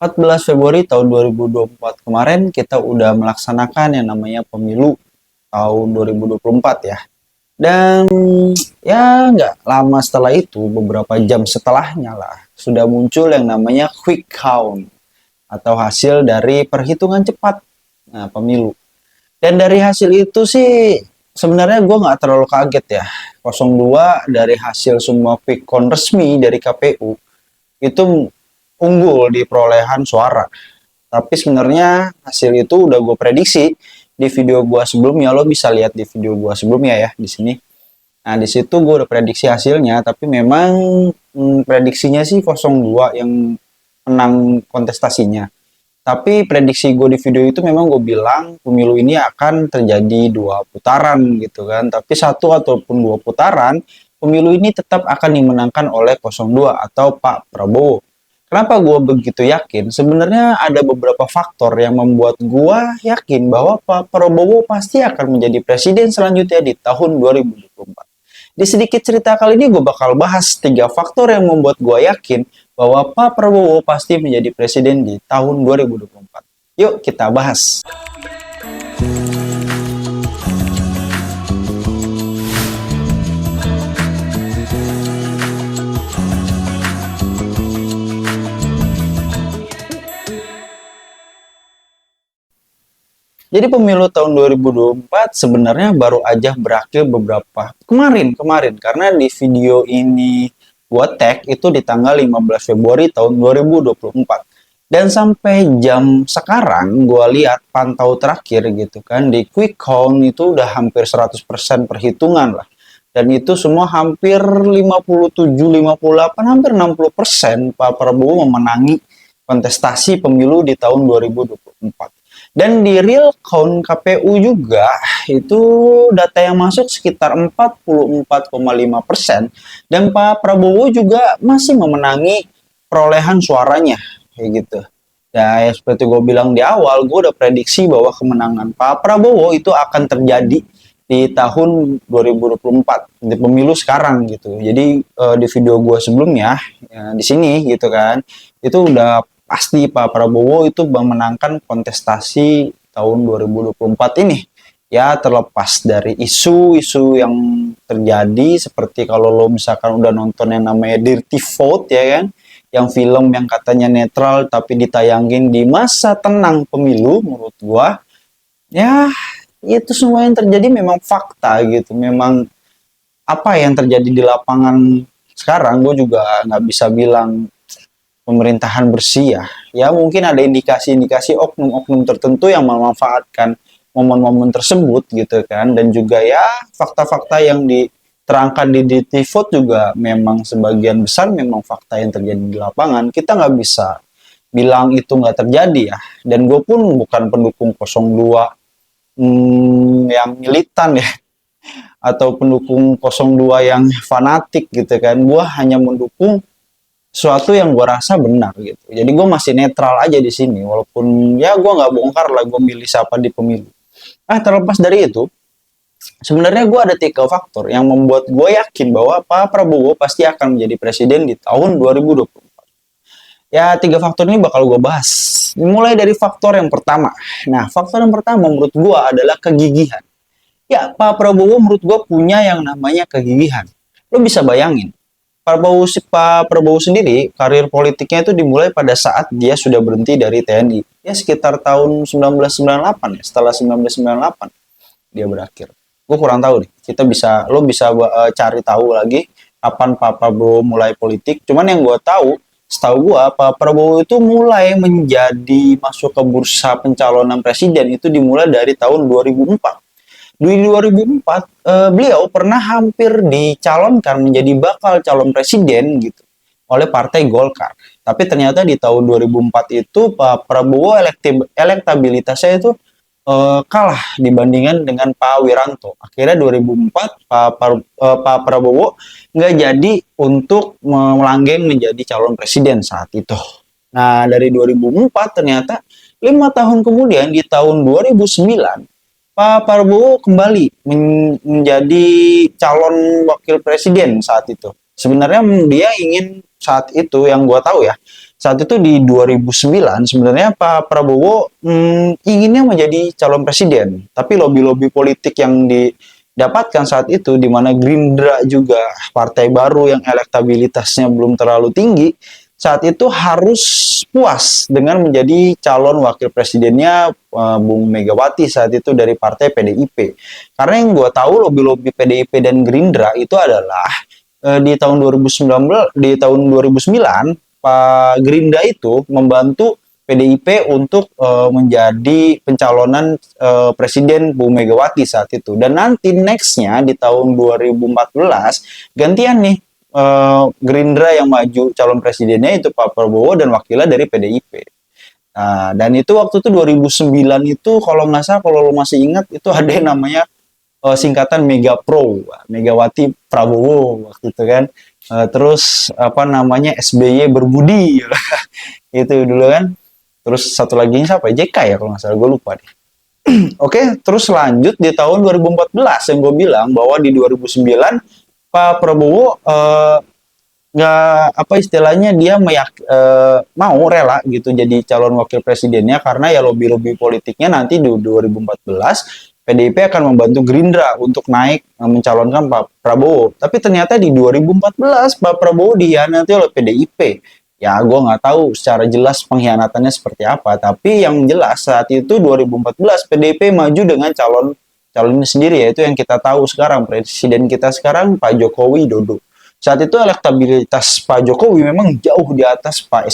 14 Februari tahun 2024 kemarin kita udah melaksanakan yang namanya pemilu tahun 2024 ya. Dan ya nggak lama setelah itu, beberapa jam setelahnya lah, sudah muncul yang namanya quick count atau hasil dari perhitungan cepat pemilu. Dan dari hasil itu sih sebenarnya gue nggak terlalu kaget ya. 02 dari hasil semua quick count resmi dari KPU itu unggul di perolehan suara. Tapi sebenarnya hasil itu udah gue prediksi di video gue sebelumnya. Lo bisa lihat di video gue sebelumnya ya di sini. Nah di situ gue udah prediksi hasilnya. Tapi memang prediksinya sih 02 yang menang kontestasinya. Tapi prediksi gue di video itu memang gue bilang pemilu ini akan terjadi 2 putaran gitu kan. Tapi 1 ataupun 2 putaran pemilu ini tetap akan dimenangkan oleh 02 atau Pak Prabowo. Kenapa gue begitu yakin? Sebenarnya ada beberapa faktor yang membuat gue yakin bahwa Pak Prabowo pasti akan menjadi presiden selanjutnya di tahun 2024. Di sedikit cerita kali ini gue bakal bahas 3 faktor yang membuat gue yakin bahwa Pak Prabowo pasti menjadi presiden di tahun 2024. Yuk kita bahas. Jadi pemilu tahun 2024 sebenarnya baru aja berakhir beberapa kemarin karena di video ini gua tag itu di tanggal 15 Februari tahun 2024. Dan sampai jam sekarang gua lihat pantau terakhir gitu kan di quick count itu udah hampir 100% perhitungan lah. Dan itu semua hampir 57, 58, hampir 60% Pak Prabowo memenangi kontestasi pemilu di tahun 2024. Dan di real count KPU juga itu data yang masuk sekitar 44,5% dan Pak Prabowo juga masih memenangi perolehan suaranya kayak gitu. Ya, seperti gue bilang di awal, gue udah prediksi bahwa kemenangan Pak Prabowo itu akan terjadi di tahun 2024 di pemilu sekarang gitu. Jadi di video gue sebelumnya ya, di sini gitu kan, itu udah pasti Pak Prabowo itu memenangkan kontestasi tahun 2024 ini. Ya terlepas dari isu-isu yang terjadi seperti kalau lo misalkan udah nonton yang namanya Dirty Vote ya kan, yang film yang katanya netral tapi ditayangin di masa tenang pemilu, menurut gua ya itu semua yang terjadi memang fakta gitu. Memang apa yang terjadi di lapangan sekarang gue juga nggak bisa bilang pemerintahan bersih ya. Ya mungkin ada indikasi-indikasi oknum-oknum tertentu yang memanfaatkan momen-momen tersebut gitu kan. Dan juga ya fakta-fakta yang diterangkan di Dirty Vote juga memang sebagian besar memang fakta yang terjadi di lapangan. Kita nggak bisa bilang itu nggak terjadi ya. Dan gue pun bukan pendukung 02 yang militan ya. Atau pendukung 02 yang fanatik gitu kan. Gue hanya mendukung sesuatu yang gue rasa benar gitu. Jadi gue masih netral aja di sini, walaupun ya gue nggak bongkar lah gue milih siapa di pemilu. Terlepas dari itu, sebenarnya gue ada 3 faktor yang membuat gue yakin bahwa Pak Prabowo pasti akan menjadi presiden di tahun 2024. Ya 3 faktor ini bakal gue bahas. Mulai dari faktor yang pertama. Nah faktor yang pertama menurut gue adalah kegigihan. Ya Pak Prabowo menurut gue punya yang namanya kegigihan. Lo bisa bayangin. Pak Prabowo sendiri, karir politiknya itu dimulai pada saat dia sudah berhenti dari TNI. Ya sekitar tahun 1998 ya, setelah 1998 dia berakhir. Gue kurang tahu nih, lo bisa cari tahu lagi kapan Pak Prabowo mulai politik. Cuman yang gue tahu, setahu gue Pak Prabowo itu mulai menjadi masuk ke bursa pencalonan presiden itu dimulai dari tahun 2004. Di 2004 beliau pernah hampir dicalonkan menjadi bakal calon presiden gitu oleh Partai Golkar. Tapi ternyata di tahun 2004 itu Pak Prabowo elektabilitasnya itu kalah dibandingkan dengan Pak Wiranto. Akhirnya 2004 Pak Prabowo nggak jadi untuk melanggeng menjadi calon presiden saat itu. Nah dari 2004 ternyata 5 tahun kemudian di tahun 2009 Pak Prabowo kembali menjadi calon wakil presiden saat itu. Sebenarnya dia ingin saat itu yang gue tahu ya, saat itu di 2009 sebenarnya Pak Prabowo inginnya menjadi calon presiden, tapi lobby-lobby politik yang didapatkan saat itu, di mana Gerindra juga partai baru yang elektabilitasnya belum terlalu tinggi, saat itu harus puas dengan menjadi calon wakil presidennya Bung Megawati saat itu dari partai PDIP. Karena yang gue tahu lobby-lobby PDIP dan Gerindra itu adalah di tahun 2019, di tahun 2009 Pak Gerindra itu membantu PDIP untuk menjadi pencalonan presiden Bu Megawati saat itu. Dan nanti nextnya di tahun 2014 gantian nih Gerindra yang maju calon presidennya itu Pak Prabowo dan wakilnya dari PDIP. Nah, dan itu waktu itu 2009 itu kalau nggak salah, kalau lo masih ingat itu ada yang namanya singkatan Mega Pro, Megawati Prabowo waktu itu kan. Terus apa namanya SBY berbudi itu dulu kan. Terus satu lagi siapa? JK ya kalau nggak salah, gue lupa deh. Oke, terus lanjut di tahun 2014 yang gue bilang bahwa di 2009 Pak Prabowo nggak apa istilahnya dia mau rela gitu jadi calon wakil presidennya karena ya lobby-lobby politiknya nanti di 2014 PDIP akan membantu Gerindra untuk naik mencalonkan Pak Prabowo. Tapi ternyata di 2014 Pak Prabowo dihianati oleh PDIP. Ya, gue nggak tahu secara jelas pengkhianatannya seperti apa. Tapi yang jelas saat itu 2014 PDIP maju dengan calonnya sendiri, yaitu yang kita tahu sekarang presiden kita sekarang Pak Jokowi Dodo. Saat itu elektabilitas Pak Jokowi memang jauh di atas Pak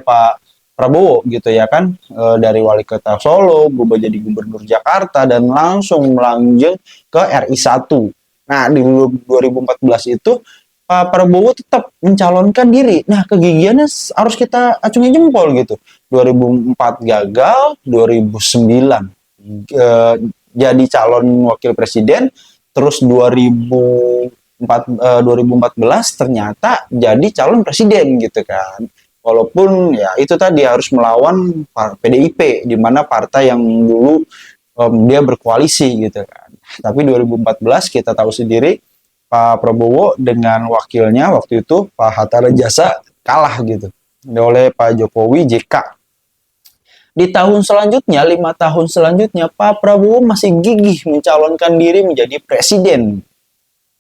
Pak Prabowo gitu ya kan, dari wali kota Solo berubah jadi gubernur Jakarta dan langsung melanjut ke RI 1. Nah, di 2014 itu Pak Prabowo tetap mencalonkan diri. Nah, kegigihannya harus kita acungi jempol gitu. 2004 gagal, 2009 jadi calon wakil presiden, terus 2014 ternyata jadi calon presiden gitu kan. Walaupun ya itu tadi harus melawan PDIP, di mana partai yang dulu dia berkoalisi gitu kan. Tapi 2014 kita tahu sendiri Pak Prabowo dengan wakilnya waktu itu Pak Hatta Rajasa kalah gitu oleh Pak Jokowi JK. Di tahun selanjutnya, 5 tahun selanjutnya, Pak Prabowo masih gigih mencalonkan diri menjadi presiden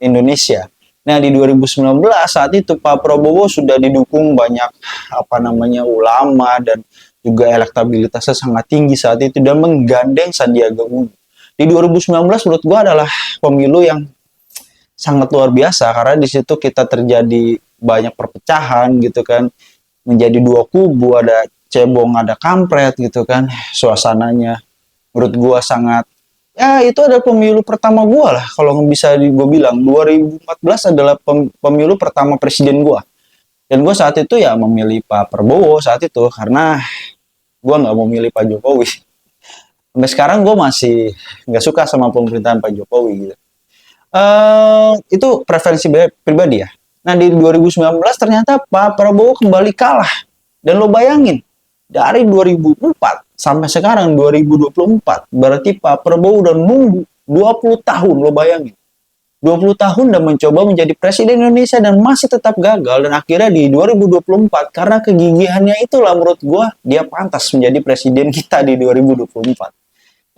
Indonesia. Nah, di 2019 saat itu Pak Prabowo sudah didukung banyak ulama dan juga elektabilitasnya sangat tinggi saat itu dan menggandeng Sandiaga Uno. Di 2019 menurut gua adalah pemilu yang sangat luar biasa karena di situ kita terjadi banyak perpecahan gitu kan. Menjadi dua kubu, ada cebong, ada kampret gitu kan. Suasananya menurut gua sangat, ya itu adalah pemilu pertama gue lah kalau bisa gue bilang 2014 adalah pemilu pertama presiden gue, dan gue saat itu ya memilih Pak Prabowo saat itu karena gue nggak mau milih Pak Jokowi. Sampai sekarang gue masih nggak suka sama pemerintahan Pak Jokowi gitu. Itu preferensi pribadi ya. Nah, di 2019 ternyata Pak Prabowo kembali kalah, dan lo bayangin dari 2004 sampai sekarang 2024, berarti Pak Prabowo udah nunggu 20 tahun, lo bayangin. 20 tahun dan mencoba menjadi presiden Indonesia dan masih tetap gagal, dan akhirnya di 2024 karena kegigihannya itulah menurut gue dia pantas menjadi presiden kita di 2024.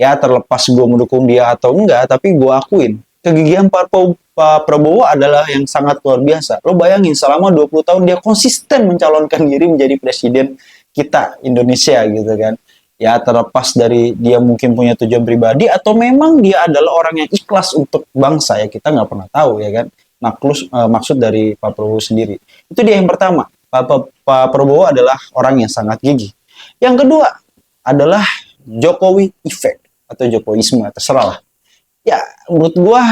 Ya, terlepas gue mendukung dia atau enggak, tapi gue akuin kegigihan Pak Prabowo adalah yang sangat luar biasa. Lo bayangin selama 20 tahun dia konsisten mencalonkan diri menjadi presiden kita Indonesia gitu kan. Ya, terlepas dari dia mungkin punya tujuan pribadi atau memang dia adalah orang yang ikhlas untuk bangsa, ya kita nggak pernah tahu ya kan. Maksud dari Pak Prabowo sendiri itu dia yang pertama. Pak Prabowo adalah orang yang sangat gigih. Yang kedua adalah Jokowi effect atau Jokowisme, terserah lah. Ya, menurut gua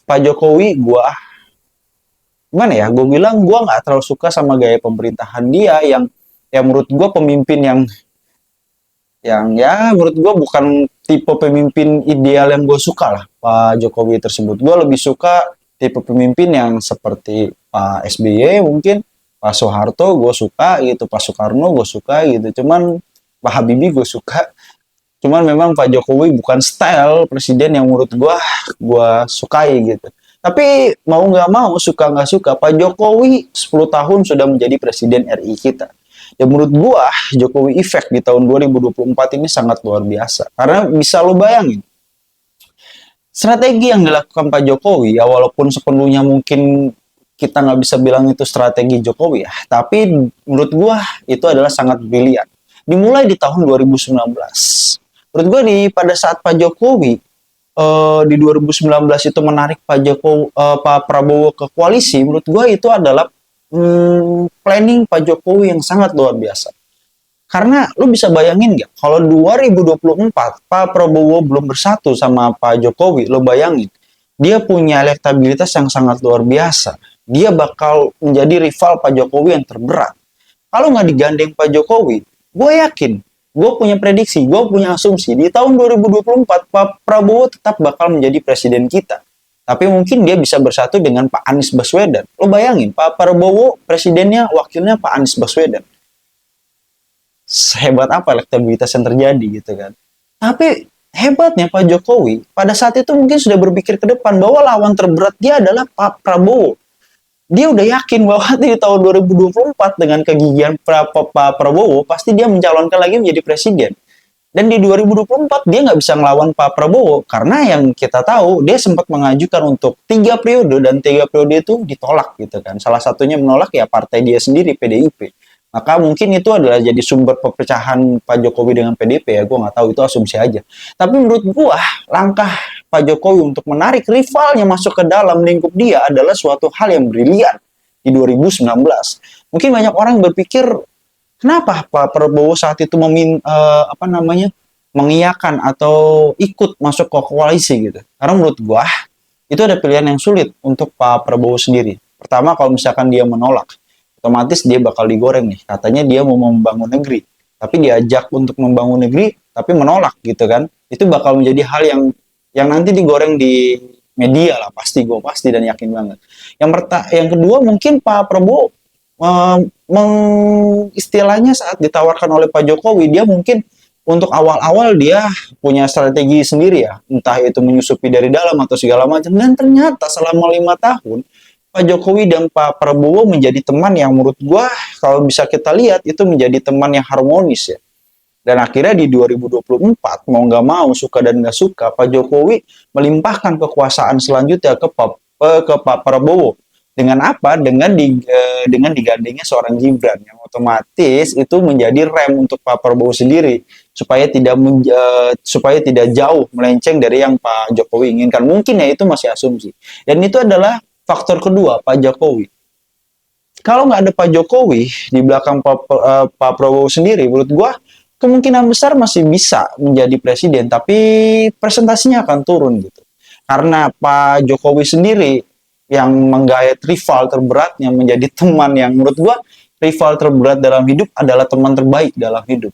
Pak Jokowi, gimana ya, gue bilang gue nggak terlalu suka sama gaya pemerintahan dia yang menurut gue pemimpin yang ya menurut gue bukan tipe pemimpin ideal yang gue suka lah Pak Jokowi tersebut. Gue lebih suka tipe pemimpin yang seperti Pak SBY, mungkin Pak Soeharto gue suka gitu, Pak Soekarno gue suka gitu, cuman Pak Habibie gue suka. Cuman memang Pak Jokowi bukan style presiden yang menurut gue sukai gitu. Tapi mau nggak mau, suka nggak suka, Pak Jokowi 10 tahun sudah menjadi presiden RI kita. Ya menurut gua Jokowi Effect di tahun 2024 ini sangat luar biasa. Karena bisa lo bayangin, strategi yang dilakukan Pak Jokowi ya walaupun sepenuhnya mungkin kita nggak bisa bilang itu strategi Jokowi ya, tapi menurut gua itu adalah sangat brilian. Dimulai di tahun 2019. Menurut gua pada saat Pak Jokowi di 2019 itu menarik Pak Prabowo ke koalisi, menurut gua itu adalah planning Pak Jokowi yang sangat luar biasa. Karena lu bisa bayangin nggak, kalau 2024 Pak Prabowo belum bersatu sama Pak Jokowi, lu bayangin, dia punya elektabilitas yang sangat luar biasa. Dia bakal menjadi rival Pak Jokowi yang terberat. Kalau nggak digandeng Pak Jokowi, gue yakin, gue punya prediksi, gue punya asumsi, di tahun 2024 Pak Prabowo tetap bakal menjadi presiden kita. Tapi mungkin dia bisa bersatu dengan Pak Anies Baswedan. Lo bayangin, Pak Prabowo presidennya, wakilnya Pak Anies Baswedan. Sehebat apa elektabilitas yang terjadi gitu kan. Tapi hebatnya Pak Jokowi pada saat itu mungkin sudah berpikir ke depan bahwa lawan terberat dia adalah Pak Prabowo. Dia udah yakin bahwa di tahun 2024 dengan kegigihan Pak Prabowo pasti dia mencalonkan lagi menjadi presiden. Dan di 2024 dia nggak bisa ngelawan Pak Prabowo karena yang kita tahu dia sempat mengajukan untuk 3 periode dan 3 periode itu ditolak gitu kan. Salah satunya menolak ya partai dia sendiri PDIP. Maka mungkin itu adalah jadi sumber perpecahan Pak Jokowi dengan PDIP ya, gue nggak tahu itu asumsi aja. Tapi menurut gue langkah Pak Jokowi untuk menarik rivalnya masuk ke dalam lingkup dia adalah suatu hal yang brilian di 2019. Mungkin banyak orang berpikir kenapa Pak Prabowo saat itu mengiyakan atau ikut masuk ke koalisi gitu. Karena menurut gue itu ada pilihan yang sulit untuk Pak Prabowo sendiri. Pertama kalau misalkan dia menolak, otomatis dia bakal digoreng nih. Katanya dia mau membangun negeri, tapi diajak untuk membangun negeri, tapi menolak gitu kan. Itu bakal menjadi hal yang nanti digoreng di media lah, pasti gue pasti dan yakin banget. Yang kedua mungkin Pak Prabowo istilahnya saat ditawarkan oleh Pak Jokowi, dia mungkin untuk awal-awal dia punya strategi sendiri ya, entah itu menyusupi dari dalam atau segala macam. Dan ternyata selama 5 tahun Pak Jokowi dan Pak Prabowo menjadi teman yang menurut gua kalau bisa kita lihat itu menjadi teman yang harmonis ya. Dan akhirnya di 2024 mau nggak mau suka dan nggak suka Pak Jokowi melimpahkan kekuasaan selanjutnya ke Pak Prabowo. Dengan apa? Dengan digandengnya seorang Gibran yang otomatis itu menjadi rem untuk Pak Prabowo sendiri supaya tidak jauh melenceng dari yang Pak Jokowi inginkan. Mungkin ya itu masih asumsi. Dan itu adalah faktor kedua, Pak Jokowi. Kalau nggak ada Pak Jokowi di belakang Pak Prabowo sendiri, menurut gua kemungkinan besar masih bisa menjadi presiden, tapi presentasinya akan turun gitu. Karena Pak Jokowi sendiri yang menggait rival terberatnya menjadi teman yang menurut gua rival terberat dalam hidup adalah teman terbaik dalam hidup.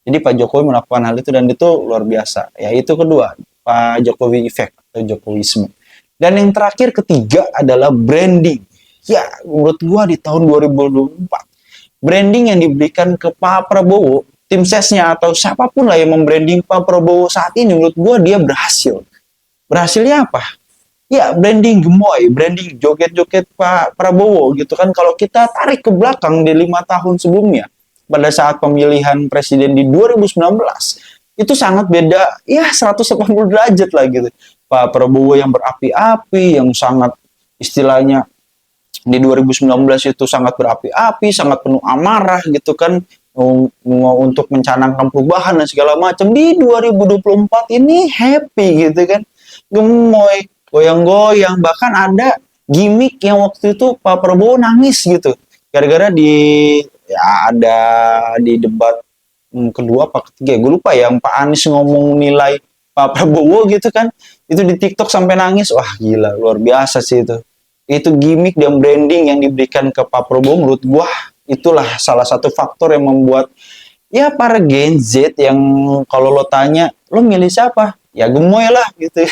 Jadi Pak Jokowi melakukan hal itu dan itu luar biasa. Ya itu kedua, Pak Jokowi Effect atau Jokowisme. Dan yang terakhir ketiga adalah branding. Ya, menurut gua di tahun 2024 branding yang diberikan ke Pak Prabowo, tim sesnya atau siapapun lah yang membranding Pak Prabowo saat ini, menurut gua dia berhasil. Berhasilnya apa? Ya, branding gemoy, branding joget-joget Pak Prabowo gitu kan. Kalau kita tarik ke belakang di 5 tahun sebelumnya, pada saat pemilihan presiden di 2019, itu sangat beda, ya 180 derajat lah gitu. Pak Prabowo yang berapi-api, yang sangat istilahnya di 2019 itu sangat berapi-api, sangat penuh amarah gitu kan, untuk mencanangkan perubahan dan segala macam. Di 2024 ini happy gitu kan, gemoy, goyang-goyang, bahkan ada gimmick yang waktu itu Pak Prabowo nangis gitu, gara-gara ada di debat kedua apa ketiga, gue lupa ya, yang Pak Anies ngomong nilai Pak Prabowo gitu kan, itu di TikTok sampai nangis. Wah gila, luar biasa sih itu gimmick dan branding yang diberikan ke Pak Prabowo. Menurut gua itulah salah satu faktor yang membuat ya para Gen Z yang kalau lo tanya lo milih siapa, ya gemoy lah gitu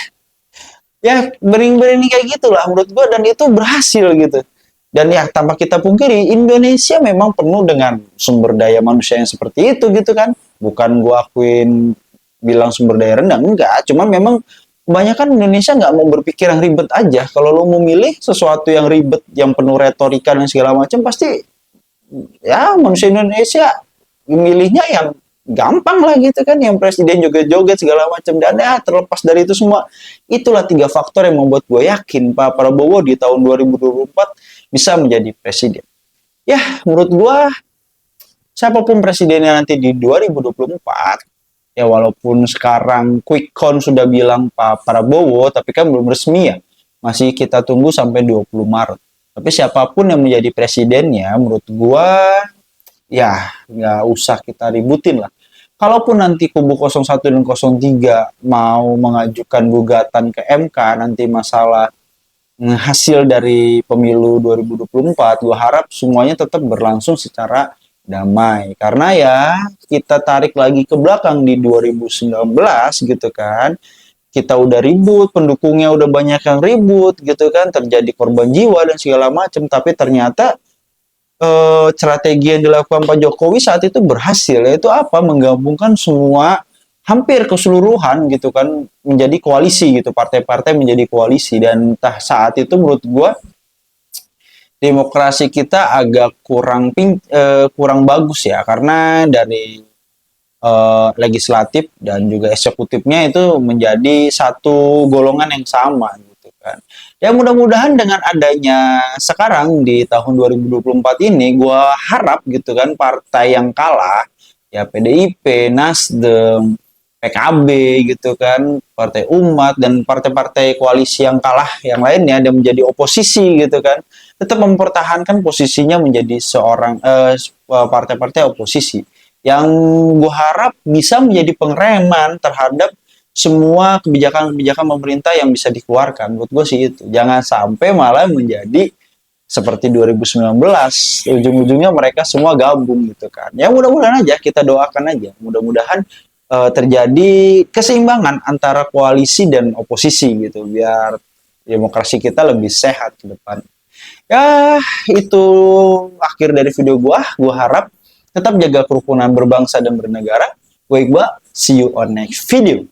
ya, bering-bering kayak gitulah menurut gua, dan itu berhasil gitu. Dan ya tanpa kita pungkiri Indonesia memang penuh dengan sumber daya manusia yang seperti itu gitu kan. Bukan gua akuin bilang sumber daya rendah, enggak, cuma memang kebanyakan Indonesia nggak mau berpikir yang ribet aja. Kalau lo mau milih sesuatu yang ribet, yang penuh retorika dan segala macam, pasti ya manusia Indonesia milihnya yang gampang lah gitu kan, yang presiden joget-joget segala macam. Dan ya terlepas dari itu semua, itulah tiga faktor yang membuat gue yakin Pak Prabowo di tahun 2024 bisa menjadi presiden. Ya menurut gue siapapun presidennya nanti di 2024, ya walaupun sekarang quick count sudah bilang Pak Prabowo, tapi kan belum resmi ya, masih kita tunggu sampai 20 Maret. Tapi siapapun yang menjadi presidennya, menurut gua ya nggak usah kita ributin lah. Kalaupun nanti kubu 01 dan 03 mau mengajukan gugatan ke MK nanti masalah hasil dari pemilu 2024, gua harap semuanya tetap berlangsung secara damai. Karena ya kita tarik lagi ke belakang di 2019 gitu kan, kita udah ribut, pendukungnya udah banyak yang ribut gitu kan, terjadi korban jiwa dan segala macam, tapi ternyata strategi yang dilakukan Pak Jokowi saat itu berhasil, yaitu apa? Menggabungkan semua hampir keseluruhan gitu kan menjadi koalisi gitu, partai-partai menjadi koalisi. Dan entah saat itu menurut gua demokrasi kita agak kurang bagus ya, karena dari legislatif dan juga eksekutifnya itu menjadi satu golongan yang sama gitu kan. Ya mudah-mudahan dengan adanya sekarang di tahun 2024 ini, gue harap gitu kan partai yang kalah, ya PDIP, Nasdem, PKB gitu kan, Partai Umat dan partai-partai koalisi yang kalah yang lainnya dan menjadi oposisi gitu kan, tetap mempertahankan posisinya menjadi seorang partai-partai oposisi yang gue harap bisa menjadi pengereman terhadap semua kebijakan-kebijakan pemerintah yang bisa dikeluarkan. Buat gue sih itu. Jangan sampai malah menjadi seperti 2019, ujung-ujungnya mereka semua gabung gitu kan. Ya mudah-mudahan aja, kita doakan aja. Mudah-mudahan terjadi keseimbangan antara koalisi dan oposisi gitu, biar demokrasi kita lebih sehat ke depan. Ya, itu akhir dari video gua. Gua harap tetap jaga kerukunan berbangsa dan bernegara. Gue Iqbal, see you on next video.